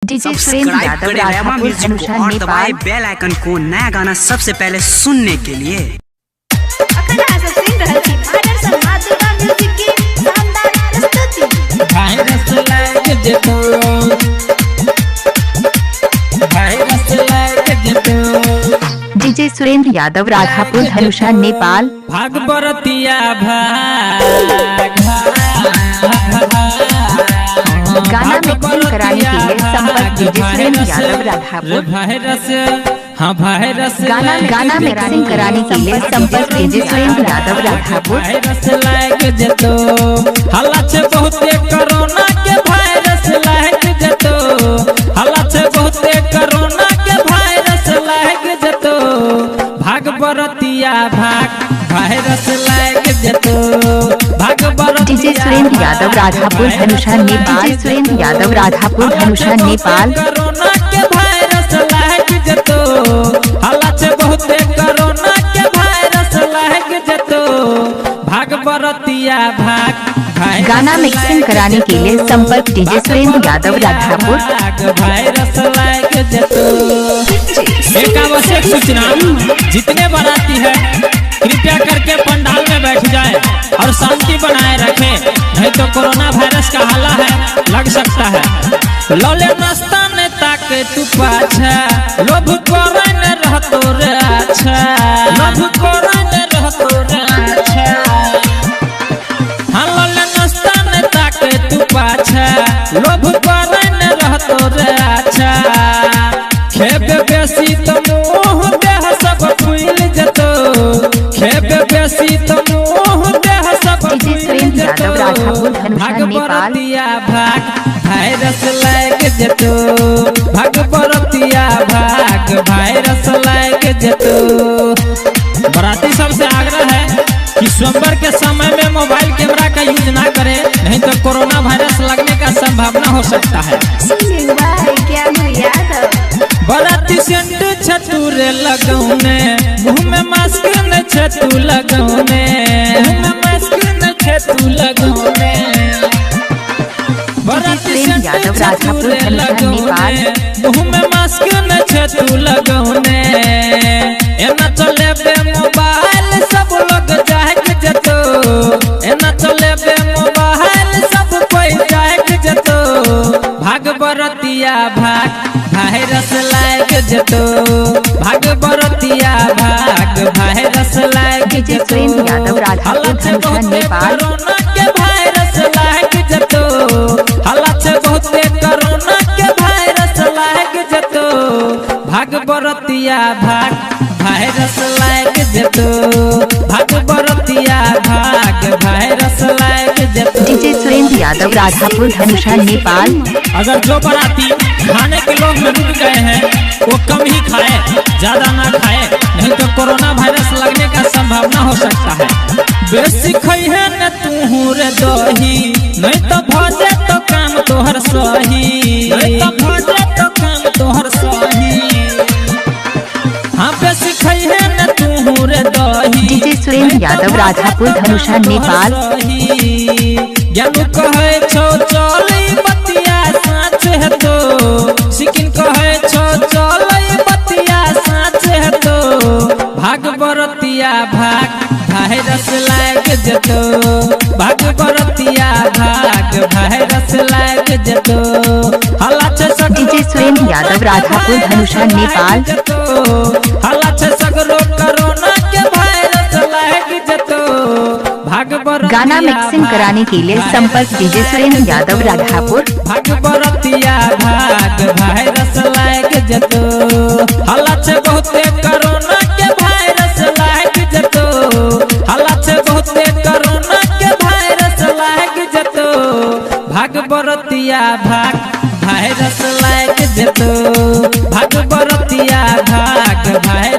DJ Surendra Yadav Radhapur धनुषा नेपाल। बेल icon को नया गाना सबसे पहले सुनने के लिए। डीजे सुरेंद्र यादव राधापुर धनुषा नेपाल। भागवरतिया गाना मिक्सिंग कराने के लिए संपर्क डीजे सुरेंद्र यादव राधापुर। गाना मिक्सिंग कराने के लिए संपर्क डीजे सुरेंद्र यादव राधापुर। हल्ला छे बहुते कोरोना के वायरस लग जतो, हल्ला छे बहुते कोरोना के वायरस लग जतो, भागवरतिया वायरस लग जतो, भागवरतिया। डीजे सुरेंद्र यादव राधापुर धनुषा नेपाल। डीजे सुरेंद्र यादव राधापुर धनुषा नेपाल। कोरोना के वायरस लग जतो, हल्ला छे बहुते कोरोना के वायरस लग जतो, भागवरतिया गाना मिक्सिंग कराने के लिए संपर्क डीजे सुरेंद्र यादव राधापुर। वायरस लग जतो। एक आवश्यक सूचना, जितने बाराती है कृपया करके पंडाल में बैठ जाएं और शांति बनाए रखें, नहीं तो कोरोना वायरस का हल्ला है लग सकता है। लोले नाश्ता ने ताके तू पाछा, लोभ कोरे न रहतो रे अच्छा, लोभ कोरे न रहतो रे अच्छा। हाँ लोले नाश्ता ने ताके तू पाछा, लोभ कोरे न रहतो रे अच्छा। खेबे बेसी तो मुँह देह सब फूल जतो, खेबे बेसी तो मुँह देह सब फूल जतो, भागवरतिया वायरस लग जतो, भागवरतिया वायरस लग जतो। बराती सबसे आग्रह है कि सोमवार के समय में मोबाइल कैमरा का यूज ना करें, नहीं तो कोरोना वायरस लगने का संभावना हो सकता है। बराती सेंट छतुरे लगौने, मुँह में मास्क न छतु लगौने, मुँह में मास्क न छतु लगौने। बराती सेंट छतुरे लगौने, मुँह में मास्क न छतु लगौने। एना चले बे मोबाइल सब लोग जाग जतो, एना चले बे मोबाइल सब कोई जाग जतो, भागवरतिया वायरस लग जतो, भागवरतिया वायरस लग जतो। यादव राधापुर धनुषा नेपाल। कोरोना के वायरस लग जतो, हल्ला छे बहुते कोरोना के वायरस लग जतो, भागवरतिया वायरस लग जतो, भागवरतिया वायरस लग जतो। डीजे सुरेंद्र यादव राधापुर धनुषा नेपाल। अगर जो बराती खाने के लोग में रुक गए हैं वो कम ही खाए, ज्यादा ना खाए, नहीं तो कोरोना वायरस लगने का संभावना हो सकता है। बेसी खइहे न तू रे दही, नहीं तो भजे तो काम तोहर सही, नहीं तो भजे तो काम तोहर सही। हाँ बेसी खइहे न तू रे दही। डीजे सुरेंद्र यादव राधापुर धनुषा नेपाल। ज्ञानू कहे छो चलई बतिया साँच है तो, सिकिन कहे छो चलई बतिया साँच है तो, भागवरतिया वायरस लग जतो, भागवरतिया वायरस लग जतो। हल्ला छे डीजे सुरेंद्र यादव राधापुर धनुषा नेपाल। हल्ला छे सगरो कोरोना के वायरस लग जतो, गाना मिक्सिंग कराने के लिए संपर्क डीजे सुरेंद्र यादव राधापुर। भागवरतिया वायरस लग जतो, हल्ला छे बहुते कोरोना के वायरस लग जतो, हल्ला छे बहुते कोरोना के वायरस लग जतो, भागवरतिया वायरस लग जतो, भागवरतिया वायरस